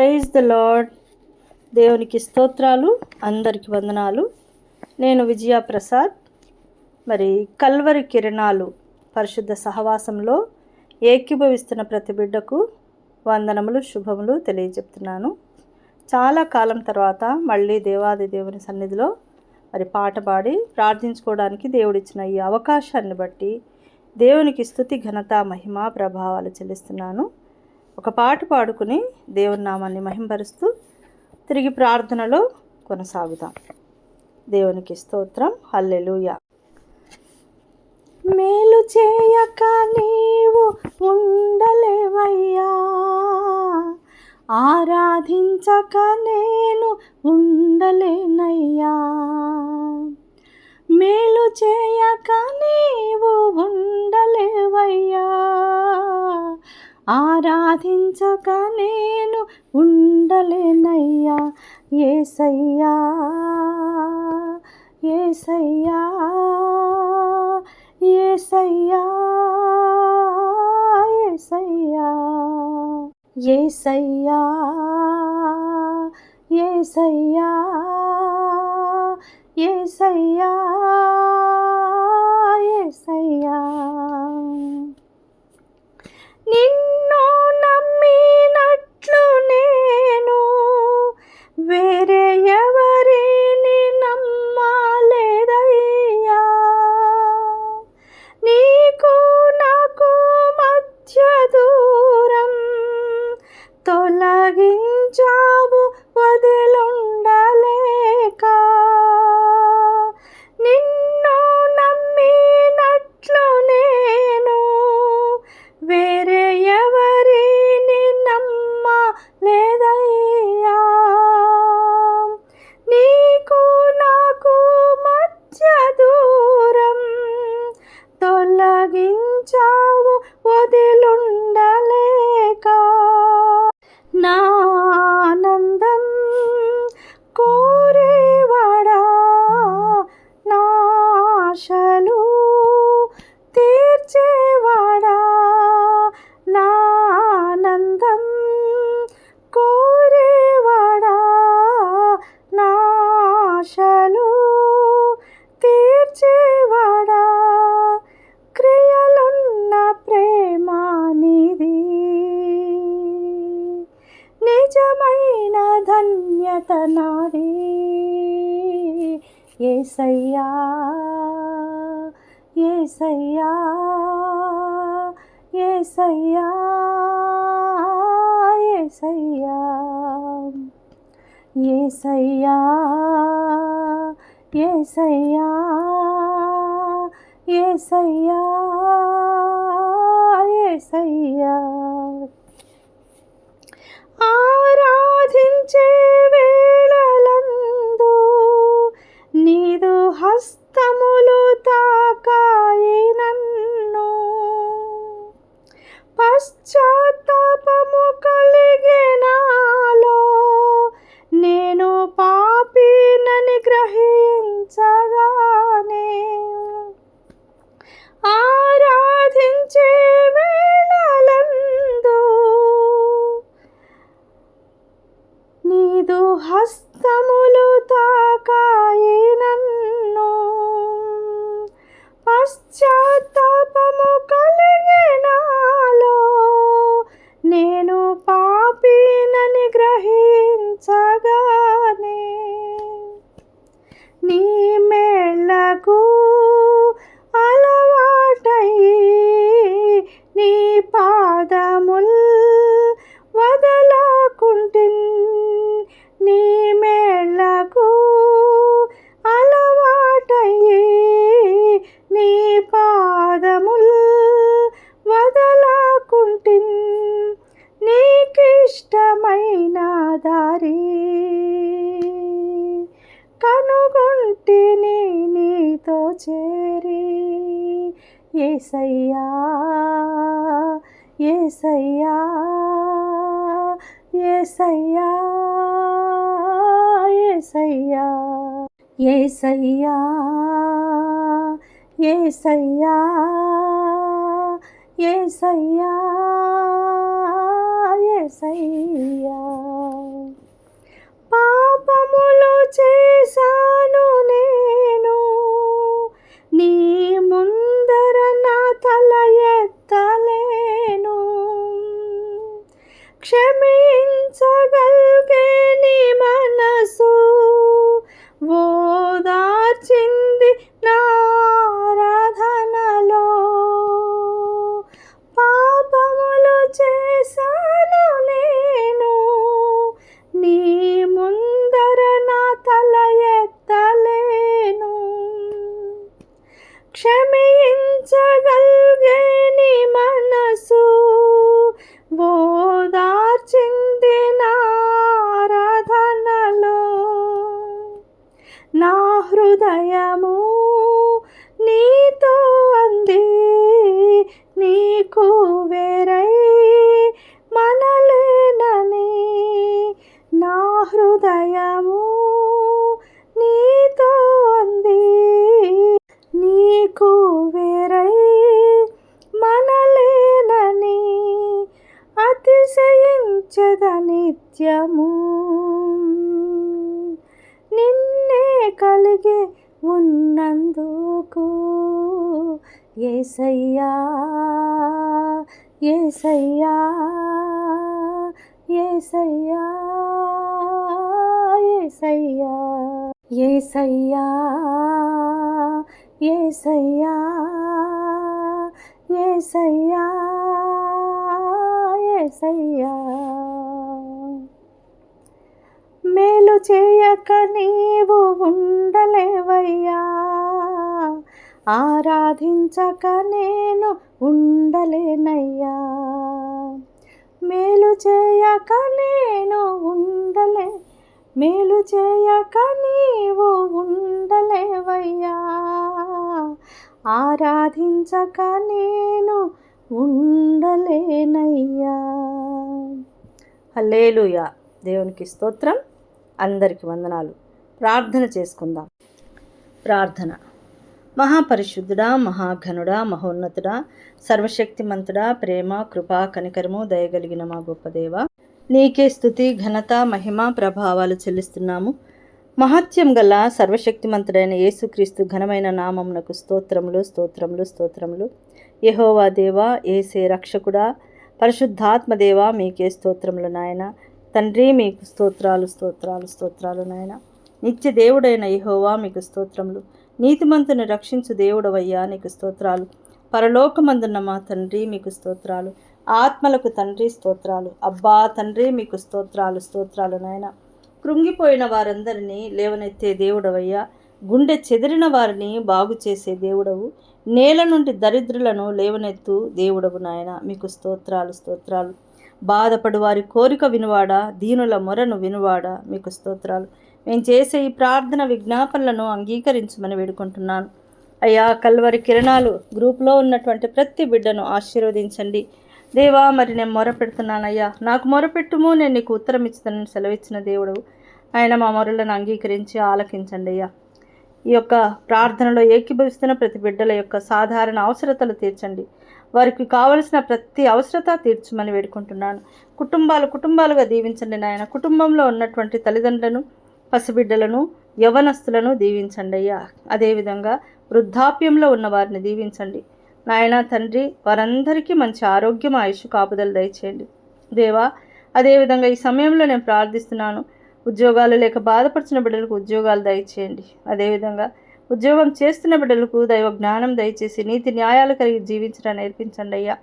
Praise the lord. దేవునికి స్తోత్రాలు, అందరికి వందనాలు. నేను విజయ ప్రసాద్. మరి కల్వరి కిరణాలు పరిశుద్ధ సహవాసంలో ఏకీభవిస్తున్న ప్రతి బిడ్డకు వందనములు, శుభములు తెలియజెప్తున్నాను. చాలా కాలం తర్వాత మళ్ళీ దేవాది దేవుని సన్నిధిలో మరి పాట పాడి ప్రార్థించుకోవడానికి దేవుడిచ్చిన ఈ అవకాశాన్ని బట్టి దేవునికి స్తుతి, ఘనత, మహిమ, ప్రభావాలు చెల్లిస్తున్నాను. ఒక పాట పాడుకుని దేవుని నామాన్ని మహింపరుస్తూ తిరిగి ప్రార్థనలో కొనసాగుదాం. దేవునికి స్తోత్రం. హల్లెలూయా. మేలు చేయక నీవు ఉండలేవయ్యా, ఆరాధించక నేను ఉండలేనయ్యా. మేలు చేయక నీవు ఉండలేవయ్యా, ఆరాధించక నేను ఉండలేనయ్యా. యేసయ్యా, యేసయ్యా, యేసయ్యా, యేసయ్యా, యేసయ్యా, యేసయ్యా, యేసయ్యా, యేసయ్యా. నిన్ను నమ్మినట్లు నేను వేరే ఎవరిని నమ్మలేదయ్యా. నీకు నాకు మధ్య దూరం తొలగించావు వదిలుండలేక. నిన్ను నమ్మినట్లు నేను వేరే ఎవరిని నమ్మలేదయ్యా. నీకు నాకు మధ్య దూరం తొలగించావు వదిలుండలేక. నా ఆనందం కోరేవాడా, నా ఆశలు తీర్చేవాడా, నా ఆనందం కోరేవాడా, నా ఆశలు తీర్చేవాడా. క్రియలున్న ప్రేమ నీది, నిజమైన ధన్యత నాది. యేసయ్యా, యేసయ్యా, యేసయ్యా, యేసయ్యా, యేసయ్యా, యేసయ్యా, యేసయ్యా, యేసయ్యా. ఆరాధించే వేళలందు నీదు హస్తములు తాకాయి నన్ను. పశ్చాత్తాపము కలిగే నాలో నేను పాపినని గ్రహించగానే. ఆరాధించే వేళలందు నీదు హస్తములు తాకాయి నన్ను. పశ్చాత్తాపము కలిగే నాలో నేను పాపినని గ్రహించగానే. నీ మేళ్ళకు అలవాటయి నీ పాదముల్ వదలకుంటిన్. నీ మేళ్ళకు అలవాటయి నీ పాదముల్ వదలకుంటిన్. నీకిష్టమైన దారి కనుగొంటిని నీతో చేరి. యేసయ్యా, యేసయ్యా, యేసయ్యా, యేసయ్యా, యేసయ్యా, యేసయ్యా, యేసయ్యా, యేసయ్యా. సహించగలిగే నీ మనసు ఓదార్చింది నా ఆరాధనలో. పాపములు చేశాను నేను, నీ ముందర నా తల ఎత్తలేను. క్షమించగలిగే నీ మనసు ఓదార్చింది నా ఆరాధనలో. నా హృదయము నీతో అంది, నీకు వేరై మనలేనని. నా హృదయము నీతో అంది, నీకు వేరై మనలేనని. అతిశయించద నిత్యము నిన్నే కలిగి ఉన్నందుకు. యేసయ్యా యేసయ్యా యేసయ్యా యేసయ్యా యేసయ్యా యేసయ్యా యేసయ్యా యేసయ్యా. మేలు చేయక నీవు ఉండలేవయ్యా, ఆరాధించక నేను ఉండలేనయ్యా. మేలు చేయక నేను మేలు చేయక నీవు ఉండలేవయ్యా, ఆరాధించక నేను ఉండలేనయ్యా. హల్లెలూయా. దేవునికి స్తోత్రం. అందరికి వందనాలు. ప్రార్థన చేసుకుందాం. ప్రార్థన. మహాపరిశుద్ధుడా, మహాఘనుడా, మహోన్నతుడా, సర్వశక్తిమంతుడా, ప్రేమ, కృపా, కనికరము, దయగలిగిన మా గొప్ప దేవ, నీకే స్తుతి, ఘనత, మహిమ, ప్రభావాలు చెల్లిస్తున్నాము. మహత్యం గల సర్వశక్తిమంతుడైన యేసుక్రీస్తు ఘనమైన నామమునకు స్తోత్రములు స్తోత్రములు స్తోత్రములు. యెహోవా దేవా, యేసే రక్షకుడా, పరిశుద్ధాత్మదేవా, మీకే స్తోత్రములు నాయన. తండ్రి, మీకు స్తోత్రాలు స్తోత్రాలు స్తోత్రాలు నాయన. నిత్య దేవుడైన యెహోవా, మీకు స్తోత్రములు. నీతిమంతుని రక్షించు దేవుడవయ్యా, నీకు స్తోత్రాలు. పరలోకమందున్న మా తండ్రి, మీకు స్తోత్రాలు. ఆత్మలకు తండ్రి స్తోత్రాలు. అబ్బా తండ్రి, మీకు స్తోత్రాలు స్తోత్రాలు నాయన. కృంగిపోయిన వారందరినీ లేవనెత్తే దేవుడవయ్యా, గుండె చెదిరిన వారిని బాగు చేసే దేవుడవు, నేల నుండి దరిద్రులను లేవనెత్తు దేవుడవు నాయన. మీకు స్తోత్రాలు స్తోత్రాలు. బాధపడు వారి కోరిక వినువాడా, దీనుల మొరను వినువాడా, మీకు స్తోత్రాలు. మేము చేసే ఈ ప్రార్థన విజ్ఞాపనలను అంగీకరించమని వేడుకుంటున్నాను అయ్యా. కల్వరి కిరణాలు గ్రూప్లో ఉన్నటువంటి ప్రతి బిడ్డను ఆశీర్వదించండి దేవా. మరి నేను మొరపెడుతున్నానయ్యా, నాకు మొరపెట్టుము, నేను నీకు ఉత్తరం ఇచ్చుతానని సెలవిచ్చిన దేవుడు ఆయన మా మొరలను అంగీకరించి ఆలకించండి అయ్యా. ఈ యొక్క ప్రార్థనలో ఏకీభవిస్తున్న ప్రతి బిడ్డల యొక్క సాధారణ అవసరతలు తీర్చండి. వారికి కావలసిన ప్రతి అవసరత తీర్చమని వేడుకుంటున్నాను. కుటుంబాలుగా దీవించండి నాయన. కుటుంబంలో ఉన్నటువంటి తల్లిదండ్రులను, పసిబిడ్డలను, యవనస్తులను దీవించండి అయ్యా. అదేవిధంగా వృద్ధాప్యంలో ఉన్న వారిని దీవించండి నాయన. తండ్రి, వారందరికీ మంచి ఆరోగ్యం, ఆయుష్, కాపుదలు దయచేయండి దేవా. అదేవిధంగా ఈ సమయంలో నేను ప్రార్థిస్తున్నాను, ఉద్యోగాలు లేక బాధపడుతున్న బిడ్డలకు ఉద్యోగాలు దయచేయండి. అదేవిధంగా ఉద్యోగం చేస్తున్న బిడ్డలకు దైవ జ్ఞానం దయచేసి నీతి న్యాయాలు కలిగి జీవించడం నేర్పించండి అయ్యా.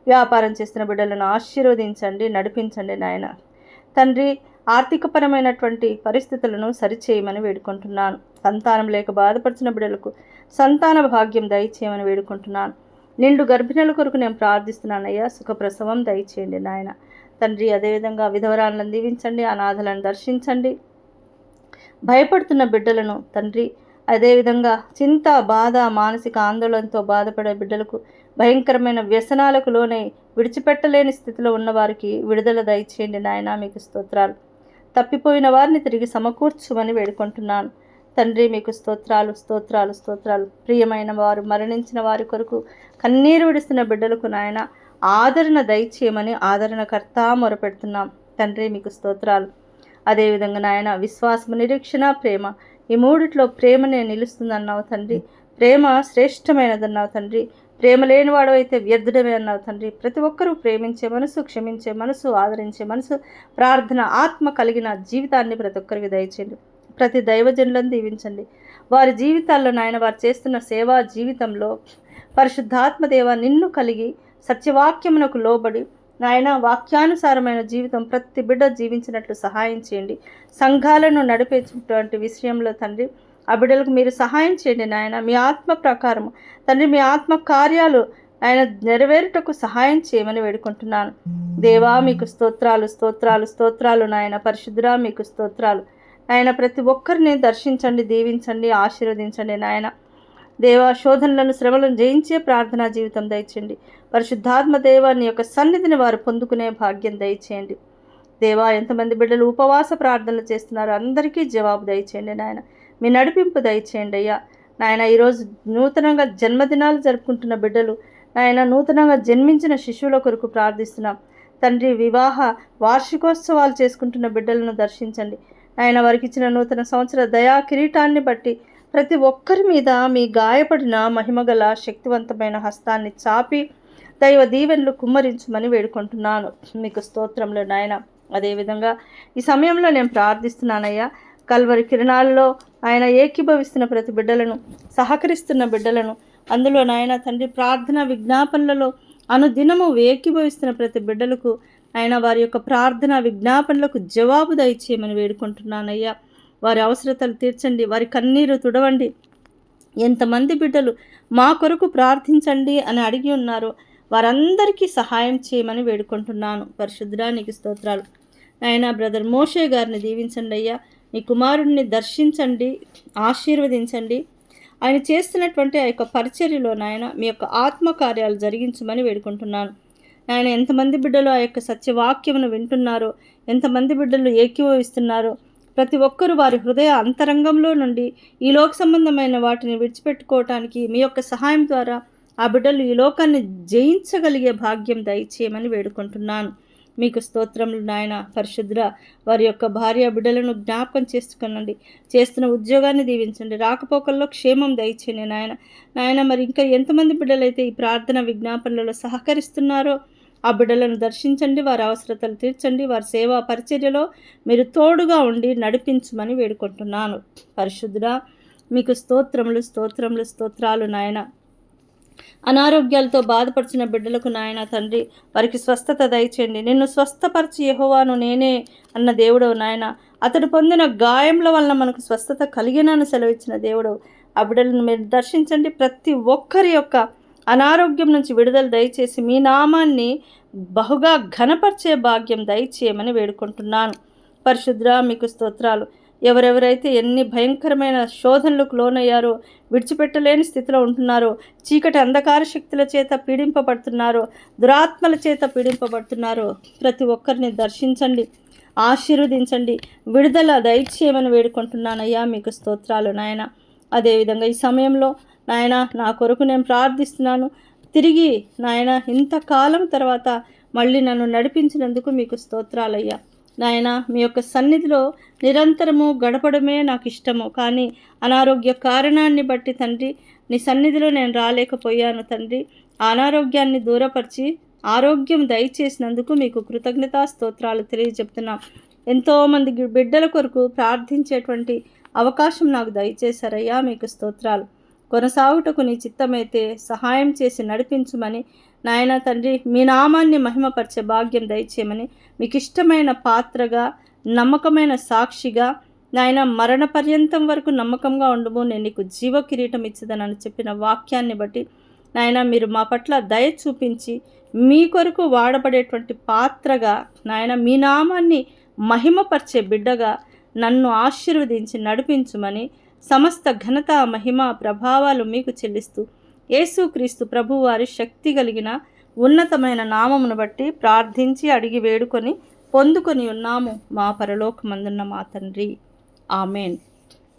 వ్యాపారం చేస్తున్న బిడ్డలను ఆశీర్వదించండి, నడిపించండి నాయన. తండ్రి, ఆర్థికపరమైనటువంటి పరిస్థితులను సరిచేయమని వేడుకుంటున్నాను. సంతానం లేక బాధపడుతున్న బిడ్డలకు సంతాన భాగ్యం దయచేయమని వేడుకుంటున్నాను. నిండు గర్భిణుల కొరకు నేను ప్రార్థిస్తున్నాను అయ్యా. సుఖప్రసవం దయచేయండి నాయన. తండ్రి, అదేవిధంగా విధవరాలను దీవించండి, అనాథలను దర్శించండి. భయపడుతున్న బిడ్డలను తండ్రి, అదేవిధంగా చింత, బాధ, మానసిక ఆందోళనతో బాధపడే బిడ్డలకు, భయంకరమైన వ్యసనాలకు లోనే విడిచిపెట్టలేని స్థితిలో ఉన్నవారికి విడుదల దయచేయండి నాయన. మీకు స్తోత్రాలు. తప్పిపోయిన వారిని తిరిగి సమకూర్చుమని వేడుకుంటున్నాను తండ్రి. మీకు స్తోత్రాలు స్తోత్రాలు స్తోత్రాలు. ప్రియమైన వారు, మరణించిన వారి కొరకు కన్నీరు విడుస్తున్న బిడ్డలకు నాయన ఆదరణ దయచేయమని ఆదరణకర్త మొరపెడుతున్నాం తండ్రి. మీకు స్తోత్రాలు. అదేవిధంగా నాయన విశ్వాసము, నిరీక్షణ, ప్రేమ, ఈ మూడిట్లో ప్రేమనే నిలుస్తుందన్నావు తండ్రి. ప్రేమ శ్రేష్టమైనదన్నావు తండ్రి. ప్రేమ లేనివాడు అయితే వ్యర్థుడమే అన్నావు తండ్రి. ప్రతి ఒక్కరూ ప్రేమించే మనసు, క్షమించే మనసు, ఆదరించే మనసు, ప్రార్థన ఆత్మ కలిగిన జీవితాన్ని ప్రతి ఒక్కరికి దయచేయండి. ప్రతి దైవజనులను దీవించండి. వారి జీవితాల్లో నాయన వారు చేస్తున్న సేవా జీవితంలో పరిశుద్ధాత్మ దేవ నిన్ను కలిగి సత్యవాక్యమునకు లోబడి నాయన వాక్యానుసారమైన జీవితం ప్రతి బిడ్డ జీవించినట్లు సహాయం చేయండి. సంఘాలను నడిపేటువంటి విషయంలో తండ్రి ఆ బిడ్డలకు మీరు సహాయం చేయండి నాయన. మీ ఆత్మ ప్రకారం తండ్రి మీ ఆత్మ కార్యాలు ఆయన నెరవేరుటకు సహాయం చేయమని వేడుకుంటున్నాను. దేవా మీకు స్తోత్రాలు స్తోత్రాలు స్తోత్రాలు నాయన. పరిశుద్ధుడా మీకు స్తోత్రాలు నాయన. ప్రతి ఒక్కరిని దర్శించండి, దీవించండి, ఆశీర్వదించండి నాయన. దేవా శోధనలను శ్రమలను జయించే ప్రార్థనా జీవితం దయచేయండి. పరిశుద్ధాత్మ దేవాన్ని యొక్క సన్నిధిని వారు పొందుకునే భాగ్యం దయచేయండి. దేవా ఎంతమంది బిడ్డలు ఉపవాస ప్రార్థనలు చేస్తున్నారు అందరికీ జవాబు దయచేయండి నాయన. మీ నడిపింపు దయచేయండి అయ్యా నాయన. ఈరోజు నూతనంగా జన్మదినాలు జరుపుకుంటున్న బిడ్డలు నాయన, నూతనంగా జన్మించిన శిశువుల కొరకు ప్రార్థిస్తున్నాం తండ్రి. వివాహ వార్షికోత్సవాలు చేసుకుంటున్న బిడ్డలను దర్శించండి నాయన. వారికి ఇచ్చిన నూతన సంవత్సర దయా కిరీటాన్ని బట్టి ప్రతి ఒక్కరి మీద మీ గాయపడిన మహిమగల శక్తివంతమైన హస్తాన్ని చాపి దైవ దీవెనలు కుమ్మరించమని వేడుకుంటున్నాను. మీకు స్తోత్రంలో నాయన. అదేవిధంగా ఈ సమయంలో నేను ప్రార్థిస్తున్నానయ్యా. కల్వరి కిరణాల్లో ఆయన ఏకీభవిస్తున్న ప్రతి బిడ్డలను, సహకరిస్తున్న బిడ్డలను, అందులో నాయన తండ్రి ప్రార్థన విజ్ఞాపనలలో అనుదినము ఏకీభవిస్తున్న ప్రతి బిడ్డలకు ఆయన వారి యొక్క ప్రార్థన విజ్ఞాపనలకు జవాబు దయచేయమని వేడుకుంటున్నానయ్యా. వారి అవసరతలు తీర్చండి, వారి కన్నీరు తుడవండి. ఎంతమంది బిడ్డలు మా కొరకు ప్రార్థించండి అని అడిగి ఉన్నారో వారందరికీ సహాయం చేయమని వేడుకుంటున్నాను. పరిశుద్ధుడా నీకు స్తోత్రాలు నాయన. బ్రదర్ మోషే గారిని దీవించండి అయ్యా. నీ కుమారుడిని దర్శించండి, ఆశీర్వదించండి. ఆయన చేస్తున్నటువంటి ఆ యొక్క పరిచర్యలో నాయన మీ యొక్క ఆత్మకార్యాలు జరిగించమని వేడుకుంటున్నాను నాయన. ఎంతమంది బిడ్డలు ఆ యొక్క సత్యవాక్యమును వింటున్నారో, ఎంతమంది బిడ్డలు ఏకీభవిస్తున్నారో, ప్రతి ఒక్కరూ వారి హృదయ అంతరంగంలో నుండి ఈ లోక సంబంధమైన వాటిని విడిచిపెట్టుకోవటానికి మీ యొక్క సహాయం ద్వారా ఆ బిడ్డలు ఈ లోకాన్ని జయించగలిగే భాగ్యం దయచేయమని వేడుకుంటున్నాను. మీకు స్తోత్రములు నాయన. పరిశుద్ధ వారి యొక్క భార్య బిడ్డలను జ్ఞాపకం చేసుకునండి. చేస్తున్న ఉద్యోగాన్ని దీవించండి. రాకపోకల్లో క్షేమం దయచేయండి నాయన. నాయన మరి ఇంకా ఎంతమంది బిడ్డలైతే ఈ ప్రార్థన విజ్ఞాపనలలో సహకరిస్తున్నారో ఆ బిడ్డలను దర్శించండి, వారి అవసరతలు తీర్చండి. వారి సేవా పరిచర్యలో మీరు తోడుగా ఉండి నడిపించమని వేడుకుంటున్నాను. పరిశుద్ధుడా మీకు స్తోత్రములు స్తోత్రములు స్తోత్రాలు నాయన. అనారోగ్యాలతో బాధపడుచున్న బిడ్డలకు నాయన తండ్రి వారికి స్వస్థత దయచేయండి. నిన్ను స్వస్థపరిచి యెహోవాను నేనే అన్న దేవుడవు నాయన. అతడు పొందిన గాయముల వలన మనకు స్వస్థత కలిగినని సెలవిచ్చిన దేవుడవు. ఆ బిడ్డలను మీరు దర్శించండి. ప్రతి ఒక్కరి యొక్క అనారోగ్యం నుంచి విడుదల దయచేసి మీ నామాన్ని బహుగా ఘనపరిచే భాగ్యం దయచేయమని వేడుకుంటున్నాను. పరిశుద్ధుడా మీకు స్తోత్రాలు. ఎవరెవరైతే ఎన్ని భయంకరమైన శోధనలకు లోనయ్యారో, విడిచిపెట్టలేని స్థితిలో ఉంటున్నారో, చీకటి అంధకార శక్తుల చేత పీడింపబడుతున్నారో, దురాత్మల చేత పీడింపబడుతున్నారో ప్రతి ఒక్కరిని దర్శించండి, ఆశీర్వదించండి, విడుదల దయచేయమని వేడుకుంటున్నానయ్యా. మీకు స్తోత్రాలు నాయన. అదేవిధంగా ఈ సమయంలో నాయన నా కొరకు నేను ప్రార్థిస్తున్నాను. తిరిగి నాయన ఇంతకాలం తర్వాత మళ్ళీ నన్ను నడిపించినందుకు మీకు స్తోత్రాలయ్యా. నాయన మీ యొక్క సన్నిధిలో నిరంతరము గడపడమే నాకు ఇష్టము. కానీ అనారోగ్య కారణాన్ని బట్టి తండ్రి నీ సన్నిధిలో నేను రాలేకపోయాను తండ్రి. అనారోగ్యాన్ని దూరపరిచి ఆరోగ్యం దయచేసినందుకు మీకు కృతజ్ఞతా స్తోత్రాలు తెలియజెప్తున్నాం. ఎంతోమంది బిడ్డల కొరకు ప్రార్థించేటువంటి అవకాశం నాకు దయచేశారయ్యా. మీకు స్తోత్రాలు. కొనసాగుటకు నీ చిత్తమైతే సహాయం చేసి నడిపించుమని నాయన తండ్రి మీ నామాన్ని మహిమపరిచే భాగ్యం దయచేయమని, మీకు ఇష్టమైన పాత్రగా, నమ్మకమైన సాక్షిగా నాయన మరణ పర్యంతం వరకు నమ్మకంగా ఉండము, నేను నీకు జీవ కిరీటం ఇచ్చదనని చెప్పిన వాక్యాన్ని బట్టి నాయన మీరు మా పట్ల దయ చూపించి మీ కొరకు వాడబడేటువంటి పాత్రగా నాయన మీ నామాన్ని మహిమపరిచే బిడ్డగా నన్ను ఆశీర్వదించి నడిపించుమని, సమస్త ఘనత మహిమ ప్రభావాలు మీకు చెల్లిస్తూ యేసుక్రీస్తు ప్రభువారి శక్తి కలిగిన ఉన్నతమైన నామమును బట్టి ప్రార్థించి అడిగి వేడుకొని పొందుకొని ఉన్నాము మా పరలోకమందున్న మా తండ్రి. Amen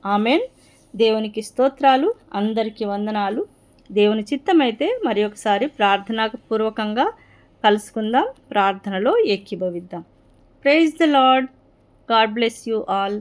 amen. దేవునికి స్తోత్రాలు. అందరికీ వందనాలు. దేవుని చిత్తమైతే మరి ఒకసారి ప్రార్థనాపూర్వకంగా కలుసుకుందాం, ప్రార్థనలో ఏకీభవిద్దాం. Praise the Lord. God bless you all.